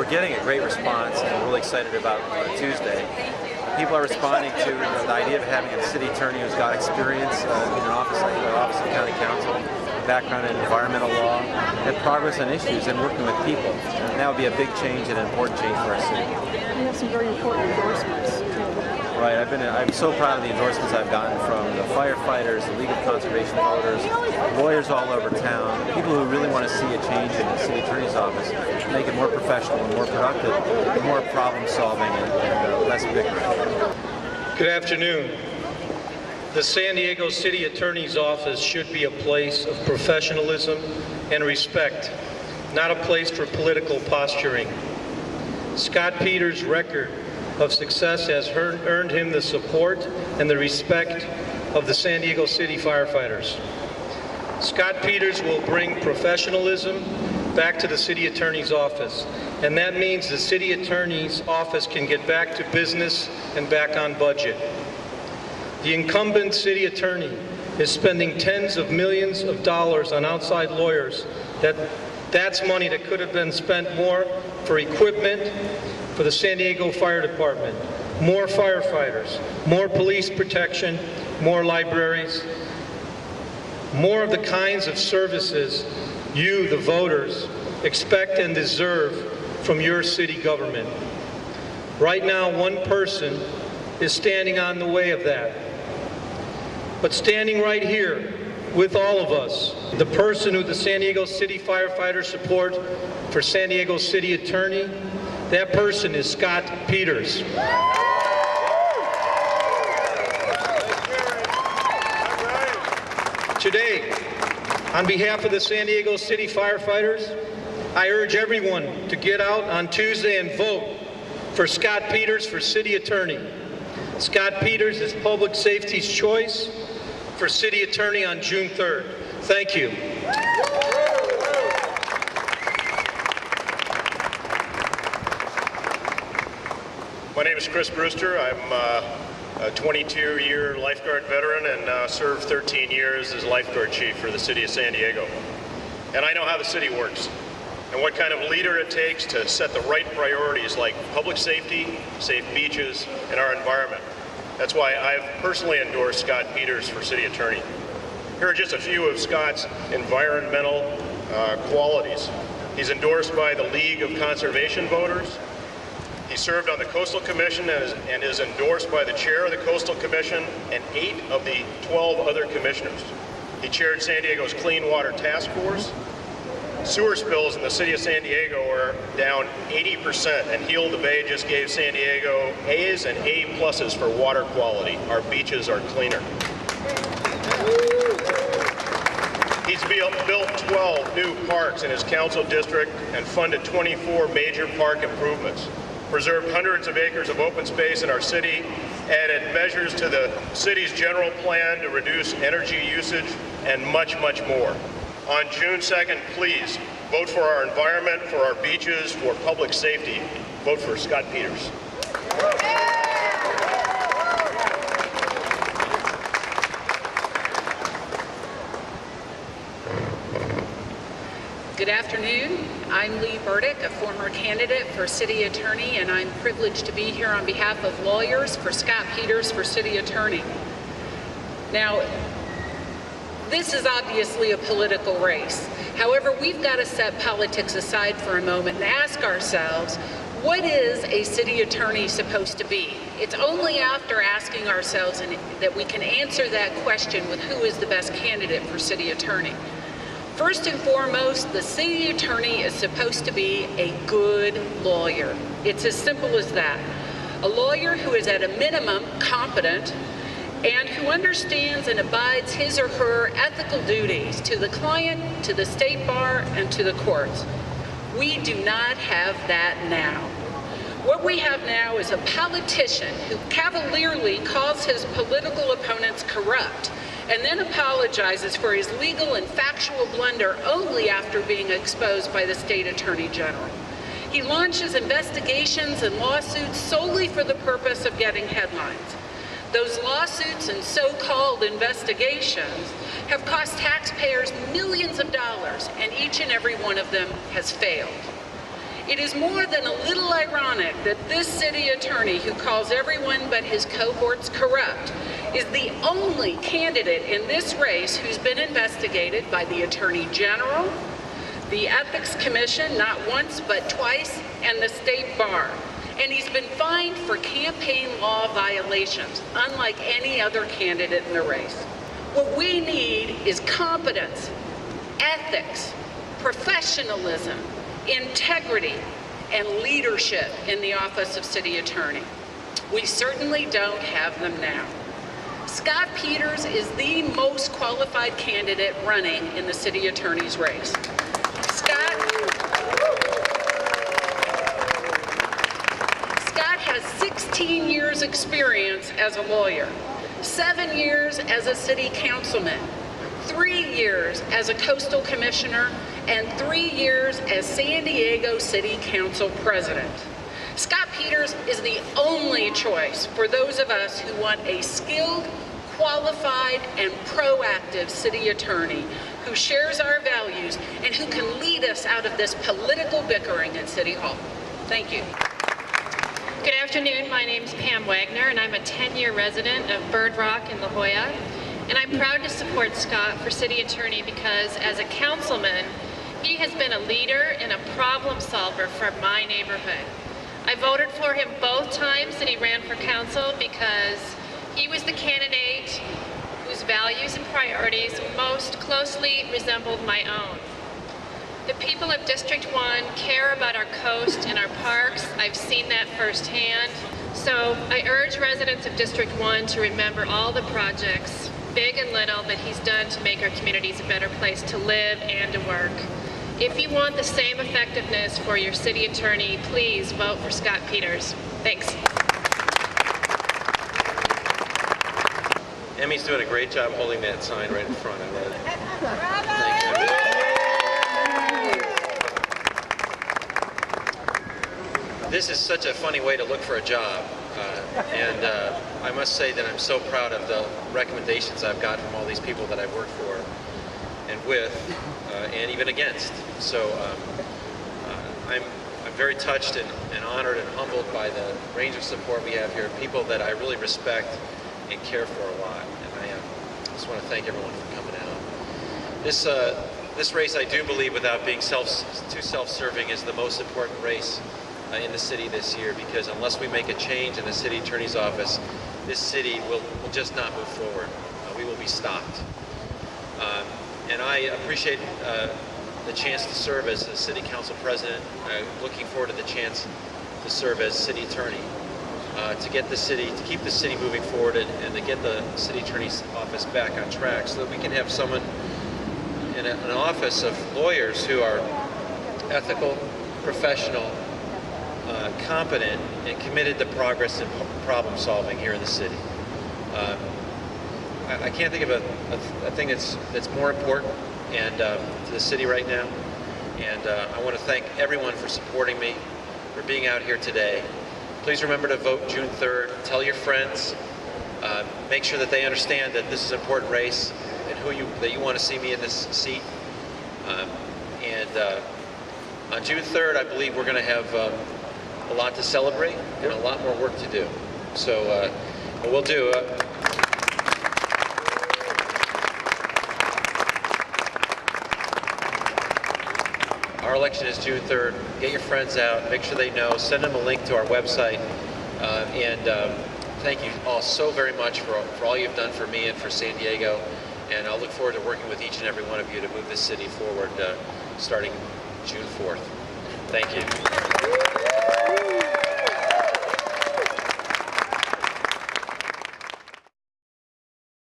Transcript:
we're getting a great response, and we're really excited about Tuesday. People are responding to the idea of having a city attorney who's got experience in an office like the Office of County Counsel, background in environmental law, and progress on issues and working with people. And that would be a big change and an important change for our city. You have some very important endorsements. Right, I'm so proud of the endorsements I've gotten from the firefighters, the League of Conservation Voters, lawyers all over town, people who really want to see a change in the city attorney's office, make it more professional and more productive, more problem solving and less bickering. Good afternoon. The San Diego City Attorney's Office should be a place of professionalism and respect, not a place for political posturing. Scott Peters' record of success has earned him the support and the respect of the San Diego City firefighters. Scott Peters will bring professionalism back to the City Attorney's Office, and that means the City Attorney's Office can get back to business and back on budget. The incumbent City Attorney is spending tens of millions of dollars on outside lawyers. That's money that could have been spent more for equipment, for the San Diego Fire Department, more firefighters, more police protection, more libraries, more of the kinds of services you, the voters, expect and deserve from your city government. Right now, one person is standing on the way of that. But standing right here with all of us, the person who the San Diego City firefighters support for San Diego City Attorney, that person is Scott Peters. Today, on behalf of the San Diego City firefighters, I urge everyone to get out on Tuesday and vote for Scott Peters for City Attorney. Scott Peters is public safety's choice for City Attorney on June 3rd. Thank you. My name is Chris Brewster. I'm a 22-year lifeguard veteran and served 13 years as lifeguard chief for the city of San Diego. And I know how the city works and what kind of leader it takes to set the right priorities like public safety, safe beaches, and our environment. That's why I've personally endorsed Scott Peters for city attorney. Here are just a few of Scott's environmental qualities. He's endorsed by the League of Conservation Voters. He served on the Coastal Commission and is endorsed by the chair of the Coastal Commission and 8 of the 12 other commissioners. He chaired San Diego's Clean Water Task Force. Sewer spills in the city of San Diego are down 80%, and Heal the Bay just gave San Diego A's and A+s for water quality. Our beaches are cleaner. He's built 12 new parks in his council district and funded 24 major park improvements, preserved hundreds of acres of open space in our city, added measures to the city's general plan to reduce energy usage, and much, much more. On June 2nd, please vote for our environment, for our beaches, for public safety. Vote for Scott Peters. Good afternoon. I'm Lee Burdick, a former candidate for City Attorney, and I'm privileged to be here on behalf of lawyers for Scott Peters for City Attorney. Now, this is obviously a political race. However, we've got to set politics aside for a moment and ask ourselves, what is a city attorney supposed to be? It's only after asking ourselves that we can answer that question with who is the best candidate for city attorney. First and foremost, the city attorney is supposed to be a good lawyer. It's as simple as that. A lawyer who is at a minimum competent and who understands and abides his or her ethical duties to the client, to the state bar, and to the courts. We do not have that now. What we have now is a politician who cavalierly calls his political opponents corrupt and then apologizes for his legal and factual blunder only after being exposed by the state attorney general. He launches investigations and lawsuits solely for the purpose of getting headlines. Those lawsuits and so-called investigations have cost taxpayers millions of dollars, and each and every one of them has failed. It is more than a little ironic that this city attorney, who calls everyone but his cohorts corrupt, is the only candidate in this race who's been investigated by the Attorney General, the Ethics Commission, not once but twice, and the State Bar. And he's been fined for campaign law violations, unlike any other candidate in the race. What we need is competence, ethics, professionalism, integrity, and leadership in the office of city attorney. We certainly don't have them now. Scott Peters is the most qualified candidate running in the city attorney's race. Scott has 16 years experience as a lawyer, 7 years as a city councilman, 3 years as a coastal commissioner, and 3 years as San Diego City Council president. Scott Peters is the only choice for those of us who want a skilled, qualified, and proactive city attorney who shares our values and who can lead us out of this political bickering at City Hall. Thank you. Good afternoon, my name is Pam Wagner and I'm a 10-year resident of Bird Rock in La Jolla. And I'm proud to support Scott for city attorney because as a councilman, he has been a leader and a problem solver for my neighborhood. I voted for him both times that he ran for council because he was the candidate whose values and priorities most closely resembled my own. The people of District 1 care about our coast and our parks. I've seen that firsthand. So I urge residents of District 1 to remember all the projects, big and little, that he's done to make our communities a better place to live and to work. If you want the same effectiveness for your city attorney, please vote for Scott Peters. Thanks. Emmy's doing a great job holding that sign right in front. I love it. Thank you. This is such a funny way to look for a job, and I must say that I'm so proud of the recommendations I've got from all these people that I've worked for and with, and even against. So I'm very touched and honored and humbled by the range of support we have here, people that I really respect and care for a lot, and I just want to thank everyone for coming out. This race, I do believe, without being too self-serving, is the most important race in the city this year, because unless we make a change in the city attorney's office, this city will just not move forward. We will be stopped. And I appreciate the chance to serve as the city council president. Looking forward to the chance to serve as city attorney, to get the city, to keep the city moving forward, and to get the city attorney's office back on track, so that we can have someone in an office of lawyers who are ethical, professional, competent, and committed to progress and problem solving here in the city. I can't think of a thing that's more important to the city right now. And I want to thank everyone for supporting me, for being out here today. Please remember to vote June 3rd. Tell your friends. Make sure that they understand that this is an important race and that you want to see me in this seat. On June 3rd, I believe we're going to have a lot to celebrate and a lot more work to do. So we'll do. Our election is June 3rd. Get your friends out. Make sure they know. Send them a link to our website. Thank you all so very much for all you've done for me and for San Diego. And I'll look forward to working with each and every one of you to move this city forward starting June 4th. Thank you.